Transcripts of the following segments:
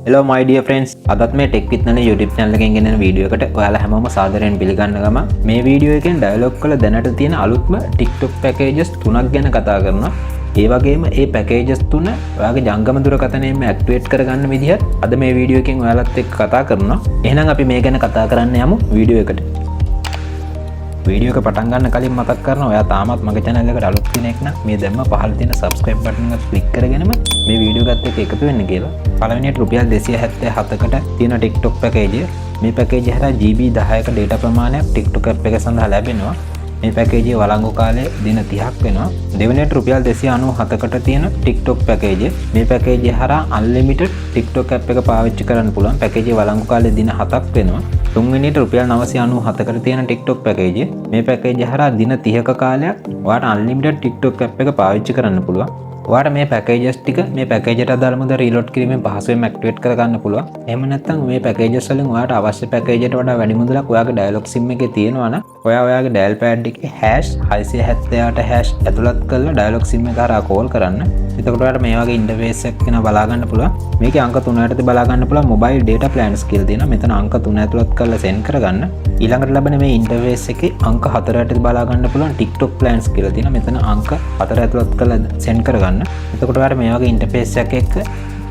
Hello my dear friends. අදත් මේ tech විත් නල YouTube channel එකෙන් ගෙනෙන වීඩියෝ එකට ඔයාලා හැමෝම සාදරයෙන් පිළිගන්න ගම මේ වීඩියෝ එකෙන් ඩයලොග් වල දැනට තියෙන අලුත්ම TikTok packages 3ක් ගැන කතා කරනවා. ඒ වගේම ඒ packages 3 ඔයාගේ ජංගම දුරකථනයෙන්ම ඇක්ටිවේට් කරගන්න විදිහත් අද මේ වීඩියෝ එකෙන් ඔයාලත් එක්ක කතා කරනවා. එහෙනම් අපි මේ ගැන කතා කරන්න යමු වීඩියෝ එකට. වීඩියෝ එක පටන් ගන්න කලින් මතක් කරනවා ඔයා තාමත් මගේ channel එකට අලුත් කෙනෙක් නම් මේ දැම්ම පහළ තියෙන subscribe button එක click කරගෙනම මේ වීඩියෝ එකත් එක්ක එකතු වෙන්න කියලා. පළවෙනියට රුපියල් 277කට තියෙන TikTok package. මේ package හරහා GB 10ක data ප්‍රමාණයක් TikTok app එක සඳහා ලැබෙනවා. මේ package වළංගු කාලය දින 30ක් වෙනවා. දෙවෙනියට රුපියල් 297කට තියෙන TikTok package. මේ package හරහා unlimited TikTok app එක පාවිච්චි කරන්න පුළුවන්. package වළංගු කාලය දින 7ක් වෙනවා. තුන්වෙනියට රුපියල් 997කට තියෙන TikTok package. මේ package හරහා දින 30ක කාලයක් ඔයාලට unlimited TikTok app එක පාවිච්චි කරන්න පුළුවන්. ඔයාලට මේ packages ටික මේ package එකට අදාළ මුදල් reload කිරීමෙන් පහසුවෙන් activate කරගන්න පුළුවන්. එහෙම නැත්නම් මේ packages වලින් ඔයාලට අවශ්‍ය package එකට වඩා වැඩි මුදලක් ඔයාගේ dialog sim එකේ තියෙනවා නම් ඔයාගේ dial pad එකේ #678 hash ඇතුළත් කරලා dialog sim එක හරහා call කරන්න. එතකොට ඔයාලට මේ වගේ interface එකක් වෙන බලා ගන්න පුළුවන්. මේකේ අංක 3 යටතේ බලා ගන්න පුළුවන් mobile data plans කියලා තියෙනවා. මෙතන අංක 3 ඇතුළත් කරලා send කරගන්න. ඊළඟට ලැබෙන මේ interface එකේ අංක 4 යටතේ බලා ගන්න පුළුවන් TikTok plans කියලා තියෙනවා. මෙතන අංක 4 ඇතුළත් කරලා send කරගන්න. එතකොට ඔයාලට මේ වගේ ඉන්ටර්ෆේස් එකක් එක්ක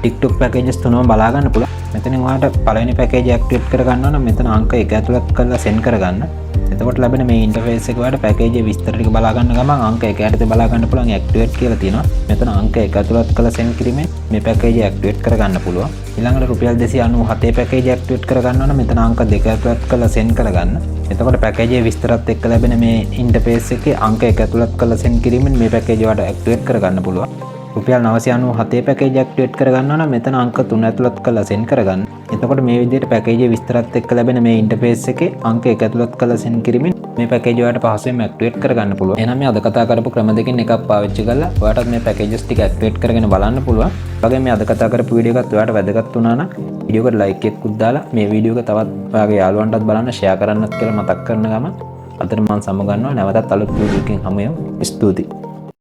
TikTok packages තුනම බලා ගන්න පුළුවන්. මෙතනින් ඔයාලට පළවෙනි package activate කරගන්න ඕන මෙතන අංක 1 ඇතුළත් කරලා send කරගන්න. එතකොට ලැබෙන මේ ඉන්ටර්ෆේස් එක ඔයාලට package එක විස්තර ටික බලා ගන්න ගමන් අංක 1 යටතේ බලා ගන්න පුළුවන් activate කියලා තියෙනවා. මෙතන අංක 1 ඇතුළත් කරලා send කිරීමෙන් මේ package එක activate කරගන්න පුළුවන්. ඊළඟට රුපියල් 297 package activate කරගන්න ඕන මෙතන අංක 2 ඇතුළත් කරලා send කරගන්න. එතකොට package එක විස්තරත් එක්ක ලැබෙන මේ ඉන්ටර්ෆේස් එකේ අංක 1 ඇතුළත් කරලා send කිරීමෙන් මේ package ඔයාලට activate කරගන්න පුළුවන්. රුපියල් 997 package activate කරගන්න නම් මෙතන අංක 3 ඇතුළත් කරලා send කරගන්න. එතකොට මේ විදිහට package එක විස්තරත් එක්ක ලැබෙන මේ interface එකේ අංක 1 ඇතුළත් කරලා send කිරීමෙන් මේ package ඔයාලට පහසුවෙන් activate කරගන්න පුළුවන්. එහෙනම් මේ අද කතා කරපු ක්‍රම දෙකෙන් එකක් පාවිච්චි කරලා ඔයාලට මේ packages ටික activate කරගෙන බලන්න පුළුවන්. ඒ වගේම මේ අද කතා කරපු වීඩියෝ එකත් ඔයාලට වැදගත් වුණා නම් වීඩියෝ එකට like එකකුත් දාලා මේ වීඩියෝ එක තවත් ඔයාගේ යාළුවන්ටත් බලන්න share කරන්නත් කියලා මතක් කරන ගමන් අදට මම සමු ගන්නවා. නැවතත් අලුත් වීඩියෝ එකකින් හමු වෙමු. ස්තුතියි.